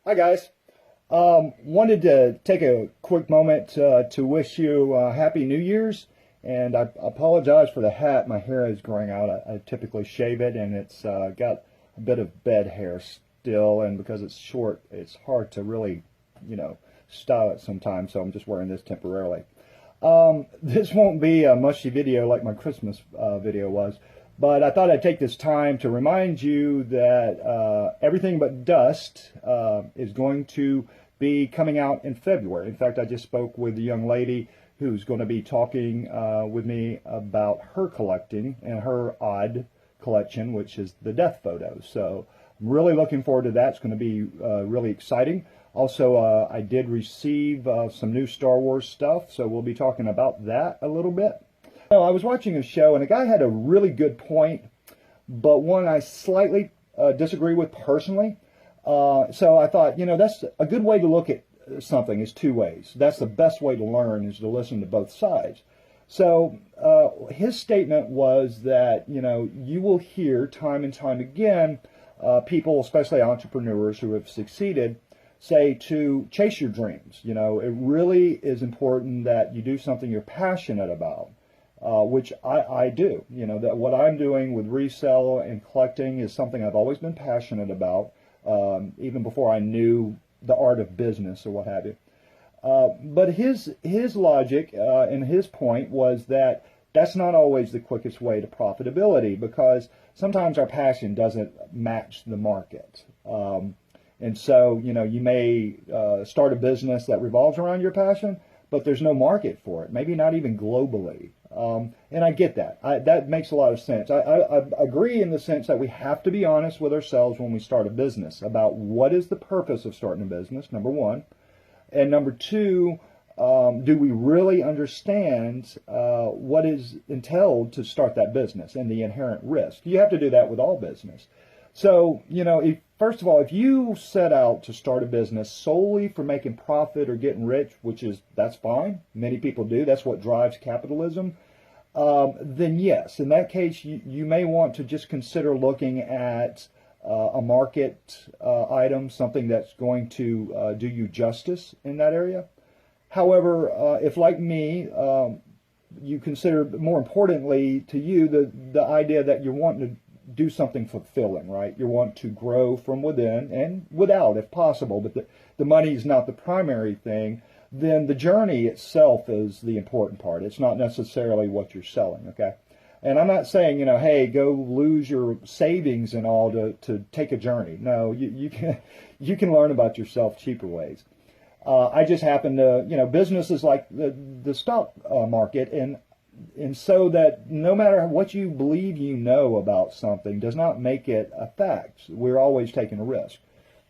Hi guys. Wanted to take a quick moment to wish you Happy New Year's, and I apologize for the hat. My hair is growing out. I typically shave it, and it's got a bit of bed hair still, and because it's short, it's hard to really, style it sometimes. So I'm just wearing this temporarily. This won't be a mushy video like my Christmas video was, but I thought I'd take this time to remind you that Everything But Dust is going to be coming out in February. In fact, I just spoke with a young lady who's going to be talking with me about her collecting and her odd collection, which is the death photos. So I'm really looking forward to that. It's going to be really exciting. Also, I did receive some new Star Wars stuff, so we'll be talking about that a little bit. I was watching a show, and a guy had a really good point, but one I slightly disagree with personally. So I thought, that's a good way to look at something is two ways. That's the best way to learn, is to listen to both sides. So his statement was that, you will hear time and time again people, especially entrepreneurs who have succeeded, say to chase your dreams. It really is important that you do something you're passionate about, which I do. That what I'm doing with Resell and collecting is something I've always been passionate about, even before I knew the art of business or what have you. But his logic and his point was that that's not always the quickest way to profitability, because sometimes our passion doesn't match the market. And so, you may start a business that revolves around your passion, but there's no market for it, maybe not even globally. And I get that. That makes a lot of sense. I agree in the sense that we have to be honest with ourselves when we start a business about what is the purpose of starting a business, number one. And number two, do we really understand what is entailed to start that business and the inherent risk? You have to do that with all business. So, first of all, if you set out to start a business solely for making profit or getting rich, that's fine. Many people do. That's what drives capitalism. Then yes, in that case, you may want to just consider looking at a market item, something that's going to do you justice in that area. However, if like me, you consider, more importantly to you, the idea that you're wanting to do something fulfilling, right? You want to grow from within and without, if possible, but the money is not the primary thing. Then the journey itself is the important part. It's not necessarily what you're selling, okay? And I'm not saying, hey, go lose your savings and all to take a journey. No, you can learn about yourself cheaper ways. I just happen to, business is like the stock market, and so that no matter what you believe about something does not make it a fact. We're always taking a risk.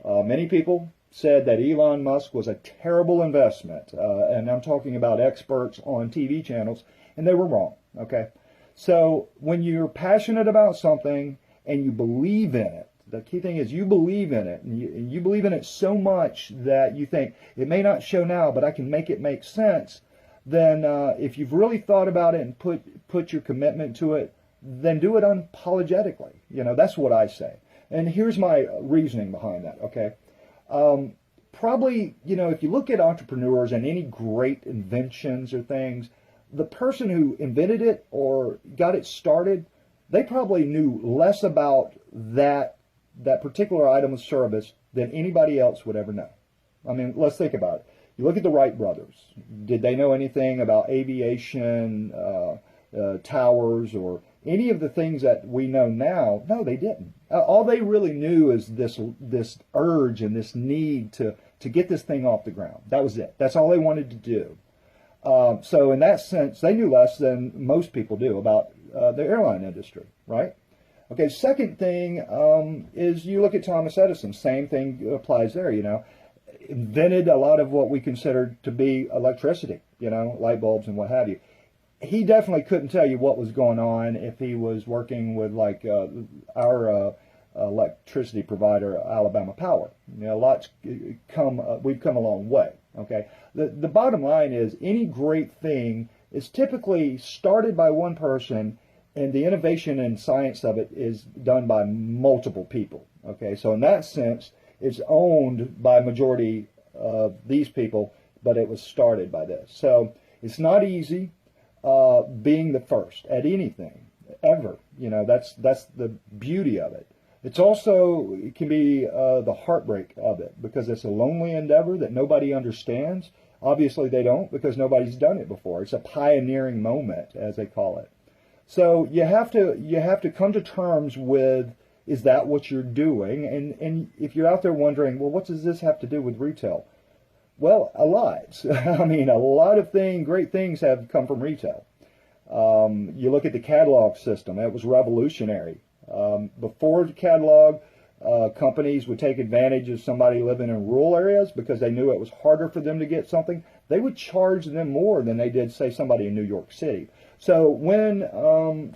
Many people said that Elon Musk was a terrible investment, and I'm talking about experts on TV channels, and they were wrong, okay? So when you're passionate about something and you believe in it, the key thing is you believe in it, and you believe in it so much that you think, it may not show now, but I can make it make sense. Then if you've really thought about it and put your commitment to it, then do it unapologetically. That's what I say. And here's my reasoning behind that, okay? Probably, if you look at entrepreneurs and any great inventions or things, the person who invented it or got it started, they probably knew less about that particular item of service than anybody else would ever know. I mean, let's think about it. You look at the Wright brothers. Did they know anything about aviation, towers, or any of the things that we know now? No, they didn't. All they really knew is this urge and this need to get this thing off the ground. That was it. That's all they wanted to do. So in that sense, they knew less than most people do about the airline industry, right? Okay, second thing is you look at Thomas Edison. Same thing applies there, invented a lot of what we consider to be electricity, light bulbs and what have you. He definitely couldn't tell you what was going on if he was working with like our electricity provider, Alabama Power. We've come a long way. Okay, the bottom line is any great thing is typically started by one person, and the innovation and science of it is done by multiple people. Okay, so in that sense, It's owned by majority of these people, but it was started by this. So it's not easy being the first at anything ever. You know, that's the beauty of it. It's also, it can be the heartbreak of it, because it's a lonely endeavor that nobody understands. Obviously they don't, because nobody's done it before. It's a pioneering moment, as they call it. So you have to come to terms with, is that what you're doing? And if you're out there wondering, well, what does this have to do with retail? Well, a lot. I mean, a lot of great things have come from retail. You look at the catalog system. That was revolutionary. Before the catalog, companies would take advantage of somebody living in rural areas because they knew it was harder for them to get something. They would charge them more than they did, say, somebody in New York City. So when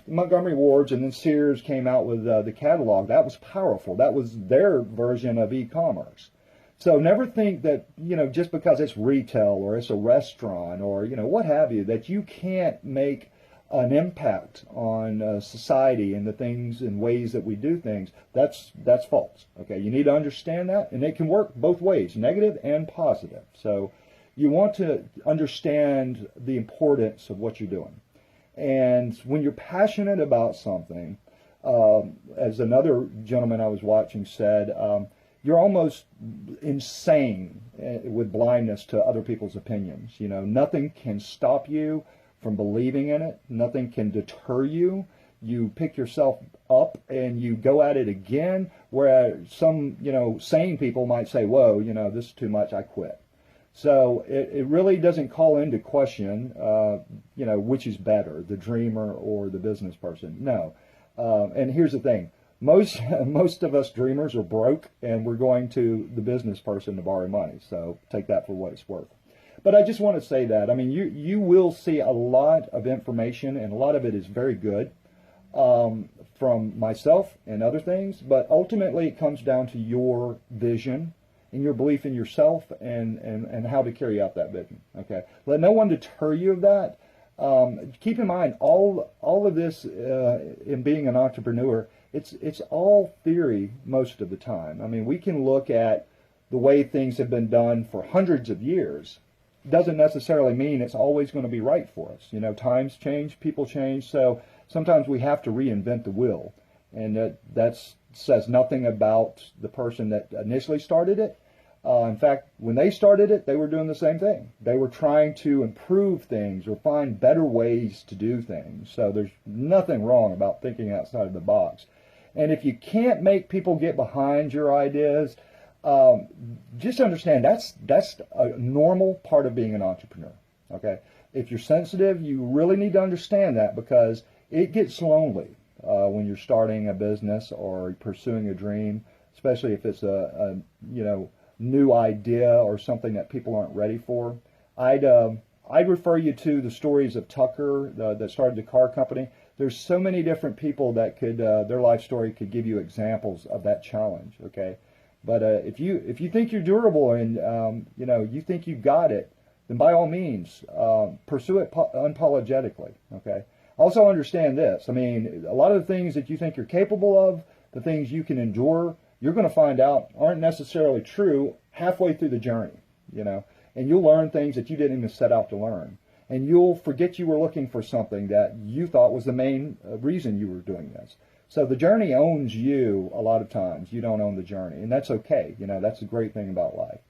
Montgomery Ward's and then Sears came out with the catalog, that was powerful. That was their version of e-commerce. So never think that, you know, just because it's retail or it's a restaurant or, you know, what have you, that you can't make an impact on society and the things and ways that we do things. That's false. Okay, you need to understand that, and it can work both ways, negative and positive. So you want to understand the importance of what you're doing. And when you're passionate about something, as another gentleman I was watching said, you're almost insane with blindness to other people's opinions. You know, nothing can stop you from believing in it. Nothing can deter you. You pick yourself up and you go at it again, whereas some, you know, sane people might say, whoa, you know, this is too much, I quit. So it really doesn't call into question, you know, which is better, the dreamer or the business person. No. And here's the thing. Most of us dreamers are broke, and we're going to the business person to borrow money. So take that for what it's worth. But I just want to say that, I mean, you will see a lot of information, and a lot of it is very good from myself and other things. But ultimately, it comes down to your vision and your belief in yourself and how to carry out that vision. Okay, let no one deter you of that. Keep in mind, all of this in being an entrepreneur, it's all theory most of the time. I mean, we can look at the way things have been done for hundreds of years. Doesn't necessarily mean it's always going to be right for us. You know, times change, people change, so sometimes we have to reinvent the wheel, and that says nothing about the person that initially started it. In fact, when they started it, they were doing the same thing. They were trying to improve things or find better ways to do things. So there's nothing wrong about thinking outside of the box. And if you can't make people get behind your ideas, just understand that's a normal part of being an entrepreneur. Okay, if you're sensitive, you really need to understand that, because it gets lonely when you're starting a business or pursuing a dream, especially if it's a you know, new idea or something that people aren't ready for. I'd refer you to the stories of Tucker that started the car company. There's so many different people that could their life story could give you examples of that challenge. Okay. But if you think you're durable and you know, you think you've got it, then by all means pursue it unapologetically. Okay. Also understand this. I mean, a lot of the things that you think you're capable of, the things you can endure, you're going to find out aren't necessarily true halfway through the journey. You know, and you'll learn things that you didn't even set out to learn, and you'll forget you were looking for something that you thought was the main reason you were doing this. So the journey owns you a lot of times. You don't own the journey, and that's okay. You know, that's a great thing about life.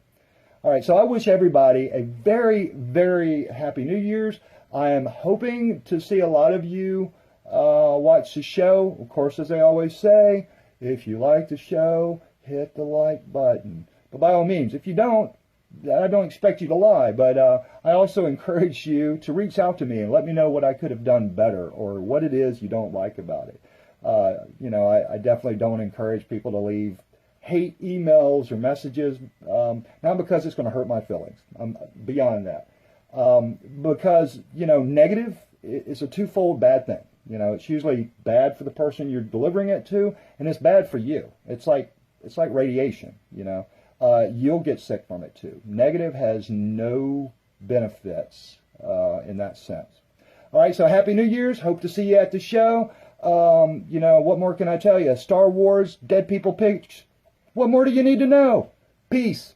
All right, so I wish everybody a very, very happy New Year's. I am hoping to see a lot of you watch the show. Of course, as I always say, if you like the show, hit the like button. But by all means, if you don't, I don't expect you to lie, but I also encourage you to reach out to me and let me know what I could have done better or what it is you don't like about it. You know, I definitely don't encourage people to leave hate emails or messages, not because it's going to hurt my feelings. I'm beyond that. Because, you know, negative is a twofold bad thing. You know, it's usually bad for the person you're delivering it to, and it's bad for you. It's like radiation, you know. You'll get sick from it too. Negative has no benefits in that sense. All right, so Happy New Year's. Hope to see you at the show. You know, what more can I tell you? Star Wars, Dead People What more do you need to know? Peace.